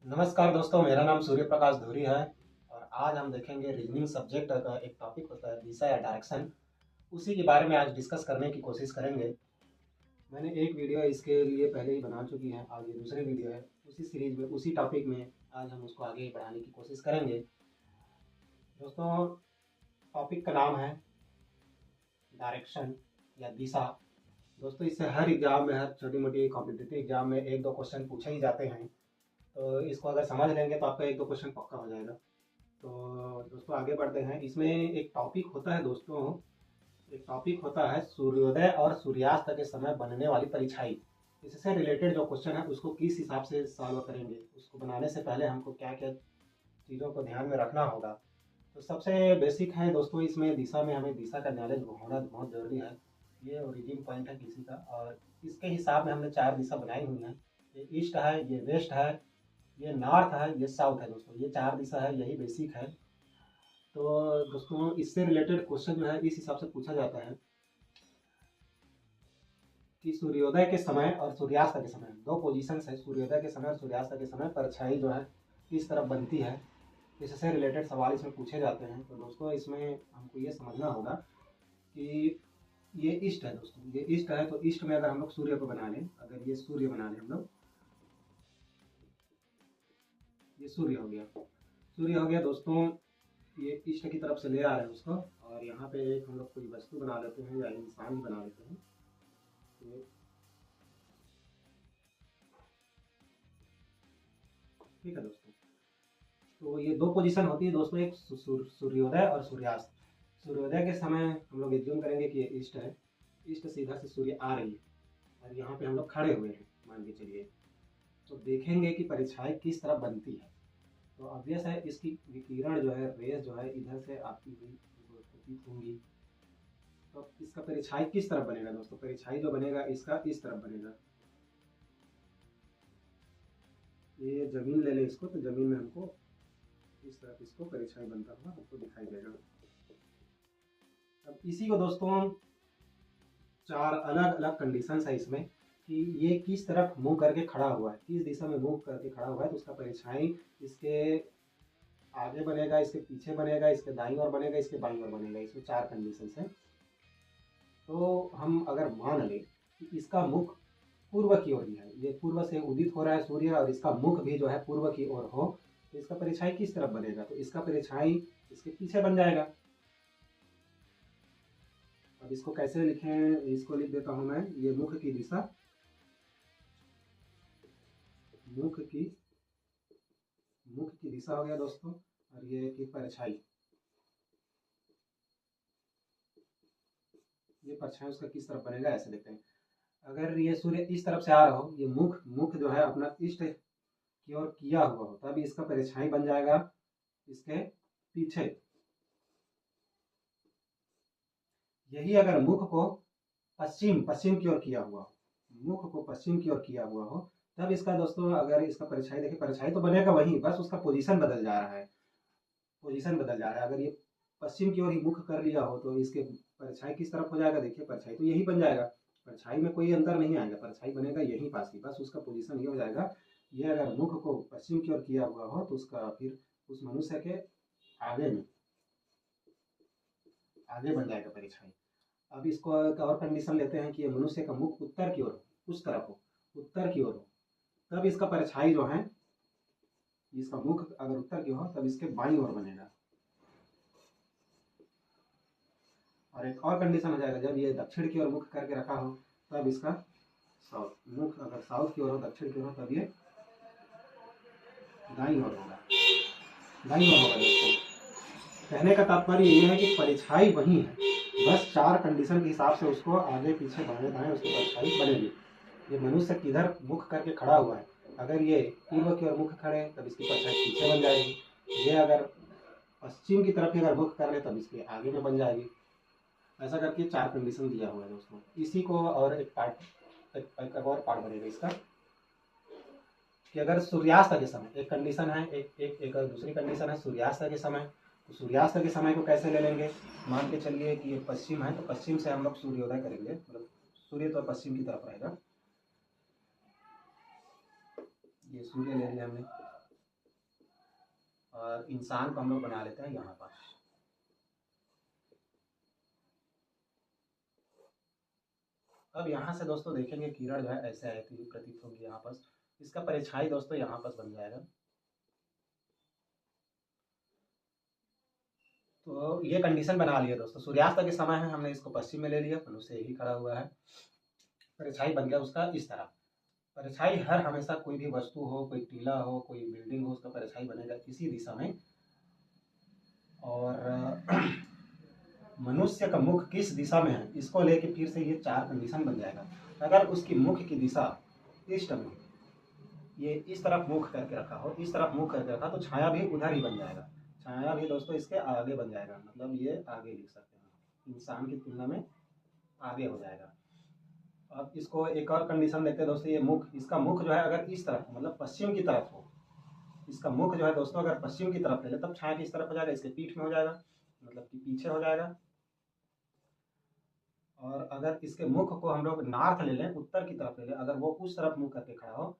नमस्कार दोस्तों, मेरा नाम सूर्य प्रकाश धूरी है। और आज हम देखेंगे रीजनिंग सब्जेक्ट का एक टॉपिक होता है दिशा या डायरेक्शन। उसी के बारे में आज डिस्कस करने की कोशिश करेंगे। मैंने एक वीडियो इसके लिए पहले ही बना चुकी है, आज ये दूसरी वीडियो है। उसी सीरीज में उसी टॉपिक में आज हम उसको आगे बढ़ाने की कोशिश करेंगे। दोस्तों, टॉपिक का नाम है डायरेक्शन या दिशा। दोस्तों, इससे हर एग्जाम में, हर छोटी मोटी कॉम्पिटिटिव एग्जाम में एक दो क्वेश्चन पूछे ही जाते हैं। तो इसको अगर समझ लेंगे तो आपका एक दो क्वेश्चन पक्का हो जाएगा। तो दोस्तों, आगे बढ़ते हैं। इसमें एक टॉपिक होता है दोस्तों, एक टॉपिक होता है सूर्योदय और सूर्यास्त के समय बनने वाली परिछाई। इससे रिलेटेड जो क्वेश्चन है उसको किस हिसाब से सॉल्व करेंगे, उसको बनाने से पहले हमको क्या क्या चीज़ों को ध्यान में रखना होगा। तो सबसे बेसिक है दोस्तों, इसमें दिशा में हमें दिशा का नॉलेज होना बहुत ज़रूरी है। ये ओरिजिन पॉइंट है किसी का, और इसके हिसाब में हमने 4 दिशा बनाई हुई हैं। ये ईस्ट है, ये वेस्ट है, ये नॉर्थ है, ये साउथ है। दोस्तों, ये 4 दिशा है, यही बेसिक है। तो दोस्तों, इससे रिलेटेड क्वेश्चन जो है इस हिसाब से पूछा जाता है कि सूर्योदय के समय और सूर्यास्त के समय, दो पोजीशंस है, सूर्योदय के समय और सूर्यास्त के समय परछाई जो है किस तरफ बनती है। इससे रिलेटेड सवाल इसमें पूछे जाते हैं। तो दोस्तों, इसमें हमको ये समझना होगा कि ये ईस्ट है। दोस्तों, ये ईस्ट है, तो ईस्ट में अगर हम लोग सूर्य को बना लें, अगर ये सूर्य बना लें हम लोग, ये सूर्य हो गया, सूर्य हो गया दोस्तों। ये ईस्ट की तरफ से ले आ रहे हैं उसको, और यहाँ पे एक हम लोग कोई वस्तु बना लेते हैं या इंसान ही बना लेते हैं। ये ठीक है दोस्तों। तो ये दो पोजीशन होती है दोस्तों, एक सूर्योदय और सूर्यास्त। सूर्योदय के समय हम लोग एज्यूम करेंगे कि ये ईस्ट है, ईस्ट सीधा से सूर्य आ रही है और यहाँ पे हम लोग खड़े हुए हैं, मान के चलिए। तो देखेंगे कि परिछाई किस तरफ बनती है। तो ऑब्वियस है, इसकी विकिरण जो है, रेस जो है, इधर से आती हुई प्रतीत होंगी। तो इसका परिछाई किस तरफ बनेगा दोस्तों? परिछाई जो बनेगा इसका इस तरफ बनेगा। ये जमीन ले लें इसको, तो जमीन में हमको इस तरफ इसको परिछाई बनता हुआ हमको दिखाई देगा। अब इसी को दोस्तों, 4 अलग अलग कंडीशन है इसमें कि ये किस तरफ मुंह करके खड़ा हुआ है, किस दिशा में मुंह करके खड़ा हुआ है। तो उसका परिछाई इसके आगे बनेगा, इसके पीछे बनेगा, इसके दाईं ओर बनेगा, इसके बाईं ओर बनेगा। इसमें 4 कंडीशन है। तो हम अगर मान लें कि इसका मुख पूर्व की ओर ही है, ये पूर्व से उदित हो रहा है सूर्य, और इसका मुख भी जो है पूर्व की ओर हो, तो इसका परिछाई किस तरफ बनेगा? तो इसका परिछाई इसके पीछे बन जाएगा। अब इसको कैसे लिखें? इसको लिख देता हूं मैं, ये मुख की दिशा, मुख की मुख की दिशा हो गया दोस्तों, और ये की परछाई, ये परछाई उसका किस तरफ बनेगा ऐसे लिखते हैं। अगर ये सूर्य इस तरफ से आ रहा हो, ये मुख मुख जो है अपना ईस्ट की ओर किया हुआ हो, तब इसका परिछाई बन जाएगा इसके पीछे। यही अगर मुख को पश्चिम पश्चिम की ओर किया हुआ हो, मुख को पश्चिम की ओर किया हुआ हो, तब इसका दोस्तों, अगर इसका परिछाई देखें, परिछाई तो बनेगा वही, बस उसका पोजीशन बदल जा रहा है, पोजीशन बदल जा रहा है। अगर ये पश्चिम की ओर ही मुख कर लिया हो, तो इसके परछाई किस तरफ हो जाएगा? देखिए, परछाई तो यही बन जाएगा, परछाई में कोई अंतर नहीं आएगा, परछाई बनेगा यहीं पास ही, बस उसका पोजीशन ये हो जाएगा। ये अगर मुख को पश्चिम की ओर किया हुआ हो, तो उसका फिर उस मनुष्य के आगे में आगे बन जाएगा परछाई। अब इसको एक और कंडीशन लेते हैं कि ये मनुष्य का मुख उत्तर की ओर हो, उस तरफ हो, उत्तर की ओर हो, तब इसका परछाई जो है, इसका मुख अगर उत्तर की हो तब इसके बाईं ओर बनेगा। और एक और कंडीशन हो जाएगा, जब ये दक्षिण की ओर मुख करके रखा हो, तब इसका साउथ, मुख अगर साउथ की ओर हो, दक्षिण की ओर हो, तब ये दाईं ओर होगा, दाईं ओर होगा दोस्तों। कहने का तात्पर्य ये है कि परिछाई वही है, बस 4 कंडीशन के हिसाब से उसको आगे पीछे बाएं दाएं उसकी परिछाई बनेगी। ये मनुष्य किधर मुख करके खड़ा हुआ है, अगर ये पूर्व की ओर मुख खड़े तब इसकी परछाई पीछे बन जाएगी। ये अगर पश्चिम की तरफ ही अगर मुख कर ले तब इसके आगे में बन जाएगी। ऐसा करके 4 कंडीशन दिया हुआ है दोस्तों। इसी को और एक पार्ट, एक और पार्ट बनेगा इसका कि अगर सूर्यास्त के समय, एक कंडीशन है, एक दूसरी कंडीशन है सूर्यास्त के समय। तो सूर्यास्त के समय को कैसे ले लेंगे? मान के चलिए कि ये पश्चिम है, तो पश्चिम से हम लोग सूर्योदय करेंगे, मतलब सूर्य तो पश्चिम की तरफ रहेगा। ये सूर्य ले लिया हमने, और इंसान को हम लोग बना लेते हैं यहाँ पर। अब यहाँ से दोस्तों देखेंगे किरण जो है ऐसे आती हुई प्रतीत होगी यहाँ पर। इसका परिछाई दोस्तों यहाँ पर बन जाएगा। तो ये कंडीशन बना लिया दोस्तों। सूर्यास्त के समय है, हमने इसको पश्चिम में ले लिया, मनुष्य यही खड़ा हुआ है, परिछाई बन गया उसका इस तरह। परिछाई हर हमेशा कोई भी वस्तु हो, कोई टीला हो, कोई बिल्डिंग हो, उसका परिछाई बनेगा इसी दिशा में। और मनुष्य का मुख किस दिशा में है, इसको लेके फिर से ये 4 कंडीशन बन जाएगा। अगर उसकी मुख की दिशा ईस्ट में, ये इस तरफ मुख करके रखा हो, इस तरफ मुख करके रखा, तो छाया भी उधर ही बन जाएगा। छाया भी दोस्तों इसके आगे बन जाएगा, मतलब ये आगे लिख सकते हैं, इंसान की तुलना में आगे हो जाएगा। अब इसको एक और कंडीशन देखते हैं दोस्तों। ये मुख, इसका मुख जो है अगर इस तरफ मतलब पश्चिम की तरफ हो, इसका मुख जो है दोस्तों अगर पश्चिम की तरफ ले ले, तब छाया किस तरफ हो जाएगा, इसके पीठ में हो जाएगा, मतलब कि पीछे हो जाएगा। और अगर इसके मुख को हम लोग नॉर्थ ले लें, उत्तर की तरफ ले लें, अगर वो उस तरफ मुख करके खड़ा हो,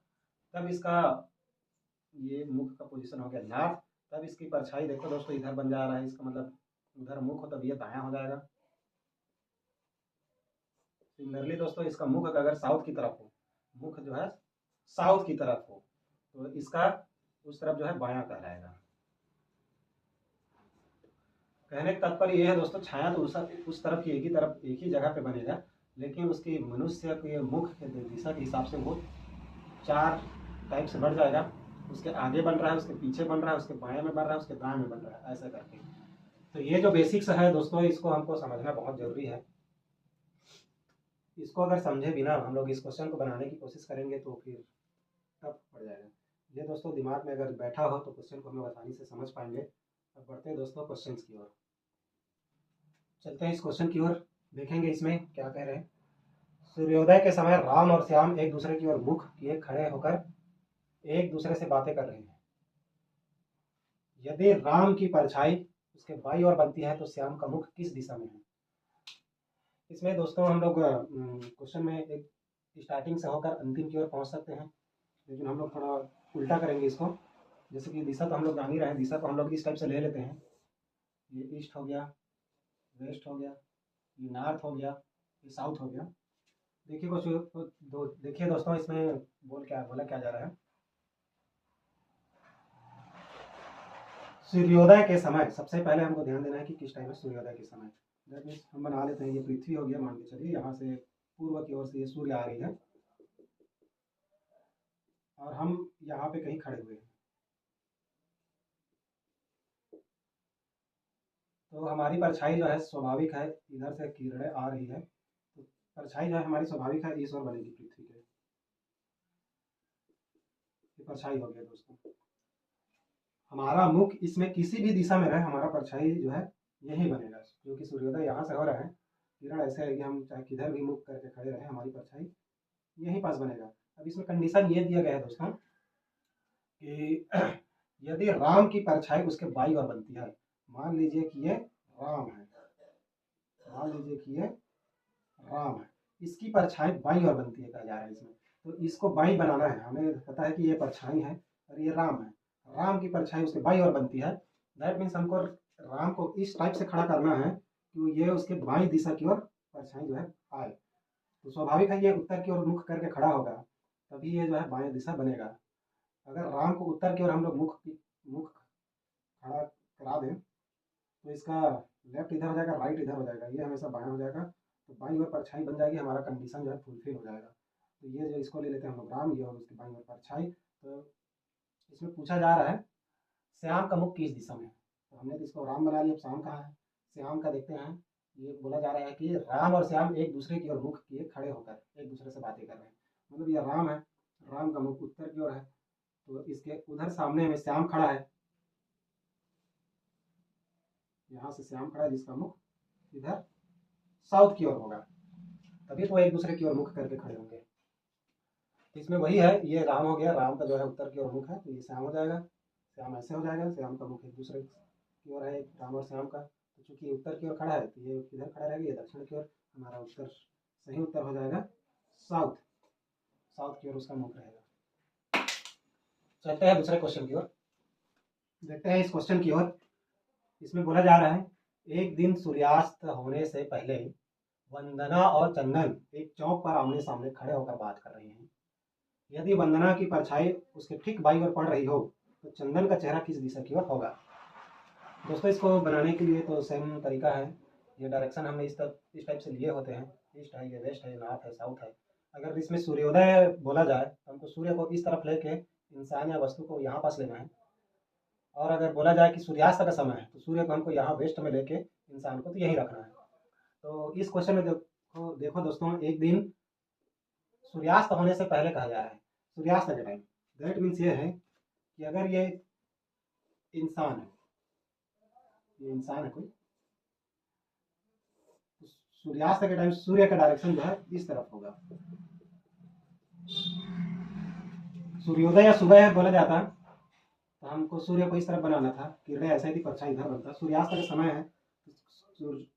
तब इसका ये मुख का पोजीशन हो गया नॉर्थ। तब इसकी परछाई देखो दोस्तों इधर बन जा रहा है, इसका मतलब उधर मुख हो, तब ये दायां हो जाएगा। सिमिलरली दोस्तों इसका मुख अगर साउथ की तरफ हो, मुख जो है साउथ की तरफ हो, तो इसका उस तरफ जो है बायां कहलाएगा। कहने का तात्पर्य यह है दोस्तों, छाया तो उस तरफ की एक ही जगह पे बनेगा, लेकिन उसकी मनुष्य के मुख के दिशा के हिसाब से वो 4 टाइप से बढ़ जाएगा। उसके आगे बन रहा है, उसके पीछे बन रहा है, उसके बाएं में बन रहा है, उसके दाएं में बन रहा है, ऐसा करके। तो ये जो बेसिक्स है दोस्तों, इसको हमको समझना बहुत जरूरी है। इसको अगर समझे बिना हम लोग इस क्वेश्चन को बनाने की कोशिश करेंगे तो फिर टफ पड़ जाएगा। ये दोस्तों दिमाग में अगर बैठा हो तो क्वेश्चन को हम लोग आसानी से समझ पाएंगे। अब बढ़ते हैं दोस्तों क्वेश्चन की ओर, चलते हैं इस क्वेश्चन की ओर, देखेंगे इसमें क्या कह रहे हैं। सूर्योदय के समय राम और श्याम एक दूसरे की ओर मुख किए खड़े होकर एक दूसरे से बातें कर रहे हैं। यदि राम की परछाई उसके बाईं ओर बनती है तो श्याम का मुख किस दिशा में है। इसमें दोस्तों हम लोग क्वेश्चन में एक स्टार्टिंग से होकर अंतिम की ओर पहुंच सकते हैं, लेकिन हम लोग थोड़ा उल्टा करेंगे इसको। जैसे कि दिशा तो हम लोग जान ही रहे हैं, दिशा को हम लोग इस टाइप से ले लेते हैं। ये ईस्ट हो गया, वेस्ट हो गया, ये नॉर्थ हो गया, ये साउथ हो गया। देखिए देखिए दोस्तों इसमें बोला क्या जा रहा है। सूर्योदय के समय सबसे पहले हमको ध्यान देना है कि किस टाइम है सूर्योदय के समय। दैट मीन्स हम बना लेते हैं, ये पृथ्वी हो गया मान के चलिए, यहाँ से पूर्व की ओर से ये सूर्य आ रही है और हम यहाँ पे कहीं खड़े हुए हैं। तो हमारी परछाई जो है स्वाभाविक है, इधर से किरणें आ रही है, तो परछाई जो है हमारी स्वाभाविक है इस ओर बनेगी पृथ्वी के। ये परछाई हो गया दोस्तों। हमारा मुख इसमें किसी भी दिशा में रहे, हमारा परछाई जो है यही बनेगा, क्योंकि सूर्योदय यहाँ से हो रहा है, किरण ऐसे है कि हम चाहे किधर भी मुख करके खड़े रहे, हमारी परछाई यहीं पास बनेगा। अब इसमें कंडीशन ये दिया गया है दोस्तों कि यदि राम की परछाई उसके बाईं ओर बनती है, मान लीजिए कि ये राम है, मान लीजिए कि ये राम है, इसकी परछाई बाईं ओर बनती है कहा जा रहा है इसमें, तो इसको बाईं बनाना है। हमें पता है कि ये परछाई है और ये राम है, राम की परछाई उसके बाईं ओर बनती है। दैट मीन्स हमको राम को इस टाइप से खड़ा करना है कि ये उसके बाईं दिशा की ओर परछाई जो है आए। तो स्वाभाविक है ये उत्तर की ओर मुख करके खड़ा होगा, तभी ये जो है बाएं दिशा बनेगा। अगर राम को उत्तर की ओर हम लोग मुख खड़ा करा दें तो इसका लेफ्ट इधर हो जाएगा, राइट इधर हो जाएगा, ये हमेशा बायां हो जाएगा, तो बाईं ओर परछाई बन जाएगी, हमारा कंडीशन जो है फुलफिल हो जाएगा। तो ये जो इसको ले लेते हैं हम लोग राम, ये होगा उसकी बाईं ओर परछाई। तो इसमें पूछा जा रहा है श्याम का मुख किस दिशा में है, तो हमने तो इसको राम बना लिया, अब श्याम कहाँ है, श्याम का देखते हैं। ये बोला जा रहा है कि राम और श्याम एक दूसरे की ओर मुख किए खड़े होकर एक दूसरे से बातें कर रहे हैं, मतलब ये राम है, राम का मुख उत्तर की ओर है, तो इसके उधर सामने में श्याम खड़ा है, यहाँ से श्याम खड़ा है जिसका मुख इधर साउथ की ओर होगा, तभी तो एक दूसरे की ओर मुख करके खड़े होंगे। तो इसमें वही है, ये राम हो गया, राम का जो है उत्तर की ओर मुख है, तो ये श्याम हो जाएगा, श्याम ऐसे हो जाएगा, श्याम का मुख एक दूसरे की ओर है, राम और श्याम का, तो चूंकि उत्तर की ओर खड़ा है तो ये किधर खड़ा रहेगा, ये दक्षिण की ओर, हमारा उत्तर सही उत्तर हो जाएगा साउथ, साउथ की ओर उसका मुख रहेगा। चलते हैं दूसरे क्वेश्चन की ओर। देखते हैं इस क्वेश्चन की ओर। इसमें बोला जा रहा है, एक दिन सूर्यास्त होने से पहले वंदना और चंदन एक चौक पर आमने सामने खड़े होकर बात कर रहे हैं। यदि वंदना की परछाई उसके ठीक बाईं ओर पड़ रही हो तो चंदन का चेहरा किस दिशा की ओर होगा। दोस्तों इसको बनाने के लिए तो सेम तरीका है। ये डायरेक्शन हमने इस टाइप से लिए होते हैं। ईस्ट है, ये वेस्ट है, ये नॉर्थ है, साउथ है। अगर इसमें सूर्योदय बोला जाए तो हमको सूर्य को इस तरफ लेके इंसान या वस्तु को यहाँ पास लेना है। और अगर बोला जाए कि सूर्यास्त का समय है तो सूर्य को हमको यहाँ वेस्ट में लेके इंसान को तो यहीं रखना है। तो इस क्वेश्चन में देखो दोस्तों, एक दिन सूर्यास्त होने से पहले कहा जा रहा है, सूर्यास्त के टाइम। दैट मीन्स ये है कि अगर ये इंसान है, ये इंसान है कोई, तो सूर्यास्त के टाइम सूर्य का डायरेक्शन जो है इस तरफ होगा। सूर्योदय या सुबह बोला जाता है तो हमको सूर्य को इस तरफ बनाना था, किरणें ऐसे थी, परछाई इधर बनता। सूर्यास्त का समय है,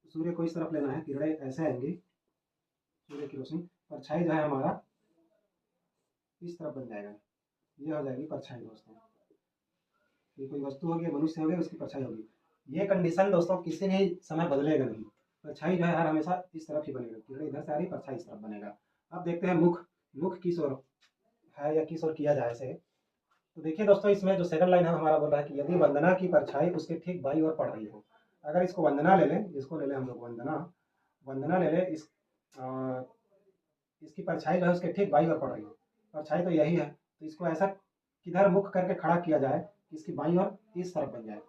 सूर्य को इस तरफ लेना है, किरणें ऐसे आएंगी, सूर्य की रोशनी, परछाई जो है हमारा इस तरफ बन जाएगा। ये हो जाएगी परछाई दोस्तों। ये कोई वस्तु होगी, मनुष्य हो गया, उसकी परछाई होगी। ये कंडीशन दोस्तों किसी भी समय बदलेगा नहीं। परछाई जो है हर हमेशा इस तरफ ही बनेगा, किरण इधर से आ रही, परछाई इस तरफ बनेगा। अब देखते हैं मुख किस ओर है या किस ओर किया जाए इसे। तो देखिए दोस्तों, इसमें जो सेकंड लाइन है हमारा बोल रहा है कि यदि वंदना की परछाई उसके ठीक बाईं ओर पड़ रही हो। अगर इसको वंदना ले लें, इसको ले लें हम लोग वंदना ले लें, इसकी परछाई जो है उसके ठीक बाईं ओर पड़ रही हो, परछाई तो यही है, तो इसको ऐसा किधर मुख करके खड़ा किया जाए कि इसकी बाईं ओर इस तरफ बन जाए।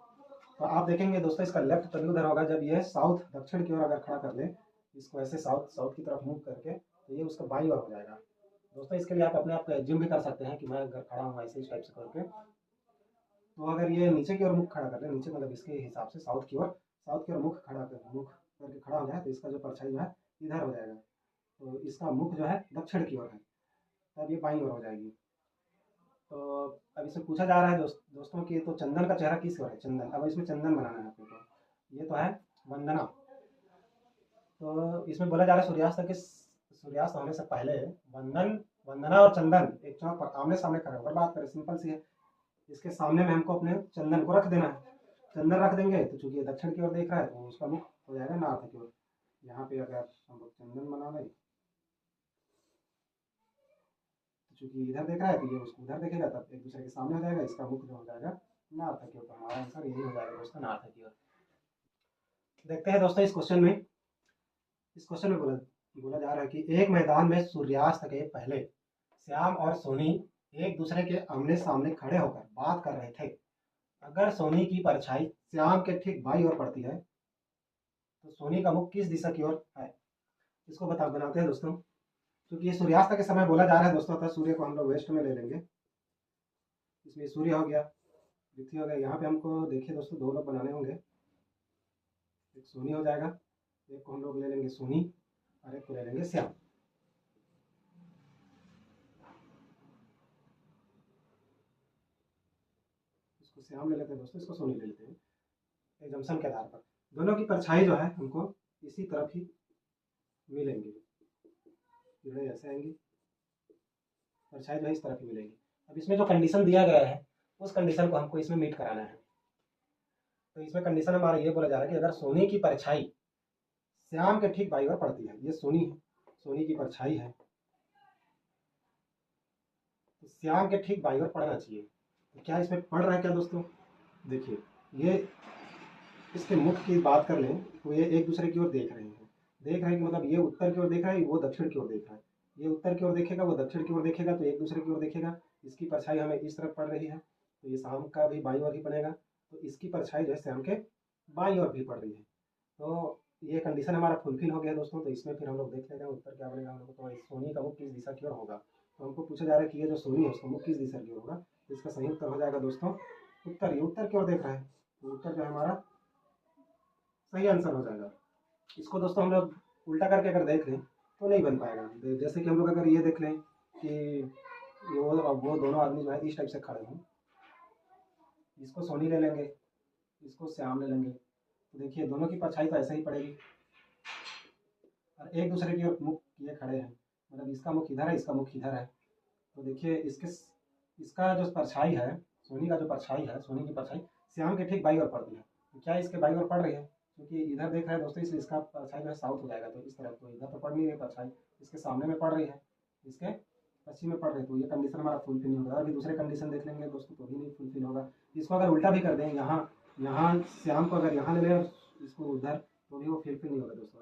तो आप देखेंगे दोस्तों, इसका लेफ्ट तभी उधर होगा जब ये साउथ दक्षिण की ओर अगर खड़ा कर ले, इसको ऐसे साउथ की तरफ मूव करके, तो ये उसका बाईं ओर हो जाएगा। दोस्तों इसके लिए आप अपने आप को एज्यूम भी कर सकते हैं कि मैं अगर खड़ा हूँ ऐसे इस टाइप से करके, तो अगर ये नीचे की ओर मुख खड़ा कर ले, नीचे मतलब इसके हिसाब से साउथ की ओर मुख करके खड़ा हो जाए, तो इसका जो परछाई जो है इधर हो जाएगा। तो इसका मुख जो है दक्षिण की ओर है, तब ये बाईं ओर हो जाएगी। तो अब इसमें पूछा जा रहा है दोस्तों कि तो चंदन का चेहरा किस ओर है, चंदन। अब इसमें चंदन बनाना है आपको। तो ये तो है वंदना। तो इसमें बोला जा रहा है सूर्यास्त होने से पहले वंदना और चंदन एक चौक पर आमने सामने खड़े होकर बात करें। सिंपल सी है, इसके सामने में हमको अपने चंदन को रख देना है। चंदन रख देंगे तो चूंकि दक्षिण की ओर देख रहा है तो उसका मुख हो जाएगा नॉर्थ की ओर। यहाँ पे अगर हम लोग चंदन बना लें, चूंकि इधर देख रहा है तो ये उसको उधर देखेगा, तब एक दूसरे के सामने हो जाएगा। इसका मुख जो हो जाएगा नॉर्थ की ओर। तो हमारा आंसर यही हो जाएगा दोस्तों, नॉर्थ की ओर। देखते हैं दोस्तों इस क्वेश्चन में बोला जा रहा है कि एक मैदान में सूर्यास्त के पहले श्याम और सोनी एक दूसरे के आमने सामने खड़े होकर बात कर रहे थे। अगर सोनी की परछाई श्याम के ठीक बाईं ओर पड़ती है तो सोनी का मुख किस दिशा की ओर है। इसको बनाते हैं दोस्तों। क्योंकि ये सूर्यास्त के समय बोला जा रहा है दोस्तों, अतः सूर्य को हम लोग वेस्ट में ले लेंगे। इसमें सूर्य हो गया, पृथ्वी हो गया। यहाँ पे हमको देखिए दोस्तों, दो लोग बनाने होंगे। एक सोनी हो जाएगा, एक को हम लोग ले लेंगे सोनी और एक को ले लेंगे श्याम। इसको श्याम ले लेते हैं दोस्तों, इसको सोनी ले लेते हैं एजम्पशन के आधार पर। दोनों की परछाई जो है हमको इसी तरफ ही मिलेंगी, किरणें ऐसे आएंगी, परछाई जो है इस तरफ ही मिलेगी। अब इसमें जो कंडीशन दिया गया है उस कंडीशन को हमको इसमें मीट कराना है। तो इसमें कंडीशन हमारा ये बोला जा रहा है कि अगर सोनी की परछाई श्याम के ठीक बाईं ओर पड़ती है, ये सोनी है, सोनी की परछाई है, तो श्याम के ठीक बाईं ओर पड़ना चाहिए। तो क्या इसमें पड़ रहा है क्या दोस्तों? देखिए, ये इसके मुख की बात कर लें तो ये एक दूसरे की ओर देख रहे हैं कि मतलब ये उत्तर की ओर देख रहा है, वो दक्षिण की ओर देख रहा है। ये उत्तर की ओर देखेगा, वो दक्षिण की ओर देखेगा, तो एक दूसरे की ओर देखेगा। इसकी परछाई हमें इस तरफ पड़ रही है, तो ये शाम का भी बाईं ओर ही पड़ेगा, तो इसकी परछाई जो है श्याम के बाईं ओर भी पड़ रही है। तो ये कंडीशन हमारा फुलफिल हो गया दोस्तों। तो इसमें फिर हम लोग देख लेते हैं उत्तर क्या बनेगा हम लोग। तो सोनी का मुख किस दिशा की ओर होगा, तो हमको पूछा जा रहा है कि ये जो सोनी है उसका मुख किस दिशा की ओर होगा। तो इसका सही उत्तर हो जाएगा दोस्तों उत्तर। ये उत्तर की ओर देख रहा है, तो उत्तर जो हमारा सही आंसर हो जाएगा। इसको दोस्तों हम लोग उल्टा करके अगर देख लें तो नहीं बन पाएगा। जैसे कि हम लोग अगर ये देख लें कि वो दोनों आदमी जो है इस टाइप से खड़े हैं, इसको सोनी ले लेंगे, इसको श्याम ले लेंगे, तो देखिए दोनों की परछाई तो ऐसे ही पड़ेगी और एक दूसरे की ओर मुख किए खड़े हैं। मतलब इसका मुख इधर है, इसका मुख इधर है। तो देखिए इसका जो परछाई है, सोनी का जो परछाई है, सोनी की परछाई श्याम के ठीक बाई ओर पड़ती है। तो क्या इसके बाई ओर पड़ रही है? क्योंकि इधर देख रहे हैं दोस्तों, इसलिए इसका परछाई जो है साउथ हो जाएगा। तो इस तरफ तो इधर तो पड़ नहीं रही परछाई, इसके सामने में पड़ रही है, इसके पश्चिम में पड़ रही है। तो ये कंडीशन हमारा फुलफिल नहीं होगा। और भी दूसरे कंडीशन देख लेंगे दोस्तों तो भी नहीं फुलफिल होगा। इसको अगर उल्टा भी कर दें, यहाँ यहाँ श्याम को अगर यहाँ ले लें और इसको उधर, तो भी वो फुलफिल नहीं होगा दोस्तों।